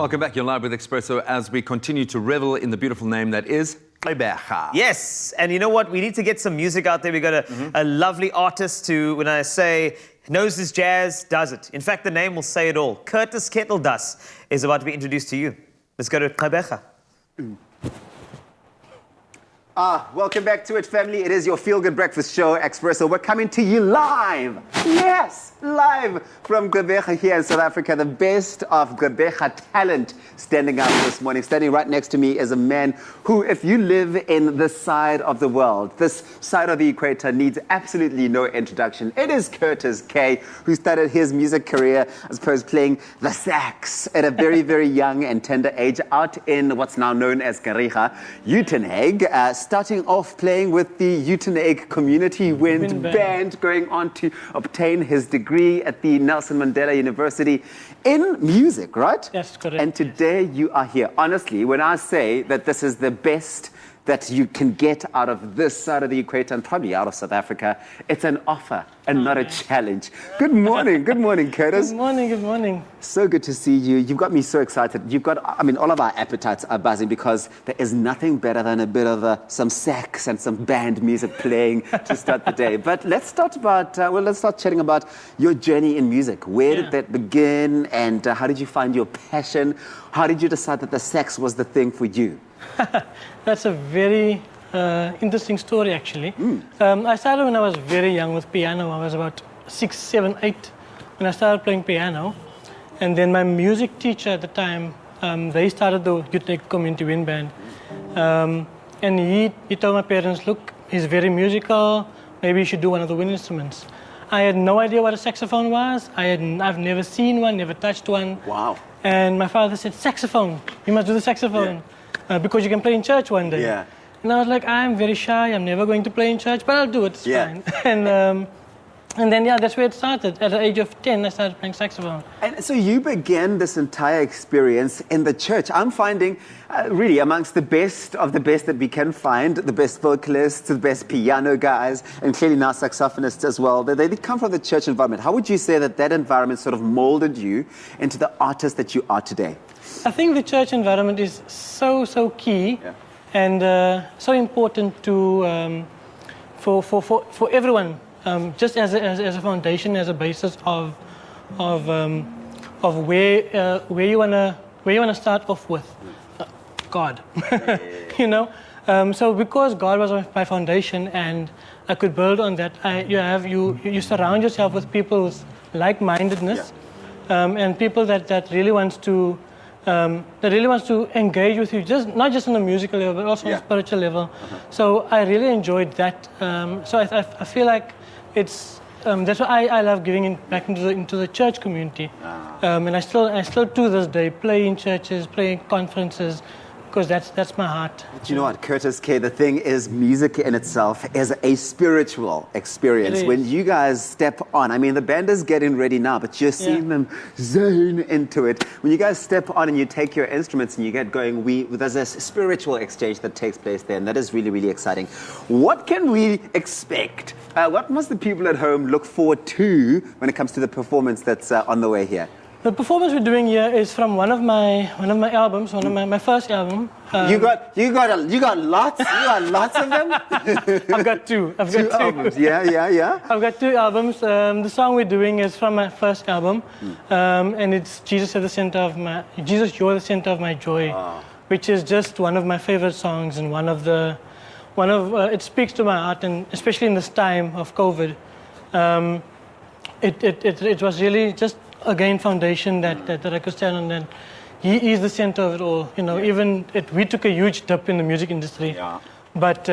Welcome back. You're live with Expresso as we continue to revel in the beautiful name that is Gqeberha. Yes, and you know what? We need to get some music out there. We got a lovely artist who, when I say knows his jazz, does it. In fact, the name will say it all. Curtis Kettledas is about to be introduced to you. Let's go to Gqeberha. Welcome back to it, family. It is your feel-good breakfast show, Expresso. We're coming to you live. Yes, live from Gqeberha here in South Africa. The best of Gqeberha talent standing out this morning. Standing right next to me is a man who, if you live in this side of the world, this side of the equator, needs absolutely no introduction. It is Curtis K, who started his music career, I suppose, playing the sax at a very, very young and tender age out in what's now known as Gqeberha, Uitenhage. Starting off playing with the Uitenhage Community Wind Band, going on to obtain his degree at the Nelson Mandela University in music, right? Yes, correct. And today you are here. Honestly, when I say that this is the best that you can get out of this side of the equator and probably out of South Africa, it's an offer and not a challenge. Good morning, Curtis. Good morning, good morning. So good to see you. You've got me so excited. You've got, I mean, all of our appetites are buzzing because there is nothing better than a bit of some sax and some band music playing to start the day. But let's start chatting about your journey in music. Where did that begin, and how did you find your passion? How did you decide that the sax was the thing for you? That's a very interesting story, actually. I started when I was very young with piano. I was about 6, 7, 8 when I started playing piano. And then my music teacher at the time, they started the Uitenhage Community Wind Band. And he told my parents, look, he's very musical, maybe you should do one of the wind instruments. I had no idea what a saxophone was. I've never seen one, never touched one. Wow. And my father said, saxophone, you must do the saxophone. Yeah. Because you can play in church one day. Yeah. And I was like, I'm very shy, I'm never going to play in church, but I'll do it, it's fine. And then, that's where it started. At the age of 10, I started playing saxophone. And so you began this entire experience in the church. I'm finding, really, amongst the best of the best that we can find, the best vocalists, the best piano guys, and clearly now saxophonists as well, they come from the church environment. How would you say that environment sort of molded you into the artist that you are today? I think the church environment is so key and so important to for everyone, just as a foundation, as a basis of where you wanna start off with God, you know. So because God was my foundation and I could build on that, you surround yourself with people with like-mindedness and people that really wants to. That really wants to engage with you, not just on a musical level, but also on a spiritual level. So I really enjoyed that. So I feel like it's that's why I love giving back into the church community. And I still to this day play in churches, play in conferences, because that's my heart. But you know what, Curtis K, the thing is, music in itself is a spiritual experience. When you guys step on, I mean, the band is getting ready now, but you're seeing them zone into it. When you guys step on and you take your instruments and you get going, there's a spiritual exchange that takes place there, and that is really, really exciting. What can we expect? What must the people at home look forward to when it comes to the performance that's on the way here? The performance we're doing here is from one of my albums, my first album. You got lots. You got lots of them. I've got two. I've got two albums. Yeah. I've got 2 albums. The song we're doing is from my first album, and it's Jesus at the center of Jesus, you're the center of my joy, which is just one of my favorite songs and it speaks to my heart, and especially in this time of COVID, it was really just. Again, foundation that I could stand on, and he is the center of it all. You know, even we took a huge dip in the music industry, but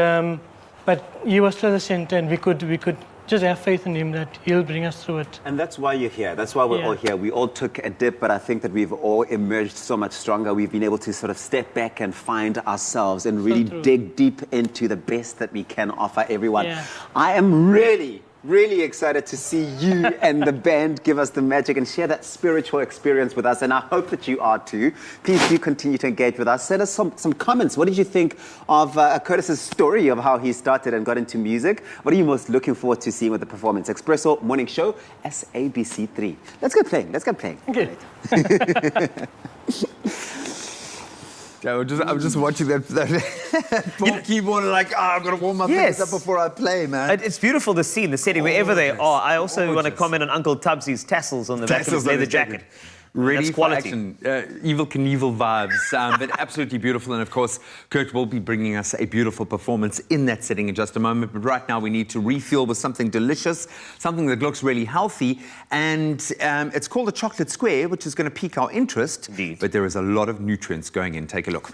he was still the center, and we could just have faith in him that he'll bring us through it. And that's why you're here. That's why we're all here. We all took a dip, but I think that we've all emerged so much stronger. We've been able to sort of step back and find ourselves and really dig deep into the best that we can offer everyone. I am really excited to see you and the band give us the magic and share that spiritual experience with us, and I hope that you are too. Please do continue to engage with us. Send us some comments. What did you think of Curtis's story of how he started and got into music? What are you most looking forward to seeing with the performance? Expresso Morning Show, SABC 3. Let's get playing. Okay. Yeah, I'm just watching that poor keyboard and like, I've got to warm my fingers up before I play, man. It's beautiful, the scene, the setting, wherever they are. I also want to comment on Uncle Tubbsy's tassels on the back of his leather jacket. Ready That's for quality. action. Evil Knievel vibes, but absolutely beautiful. And of course, Kurt will be bringing us a beautiful performance in that setting in just a moment. But right now we need to refuel with something delicious, something that looks really healthy. And it's called a chocolate square, which is going to pique our interest. Indeed. But there is a lot of nutrients going in. Take a look.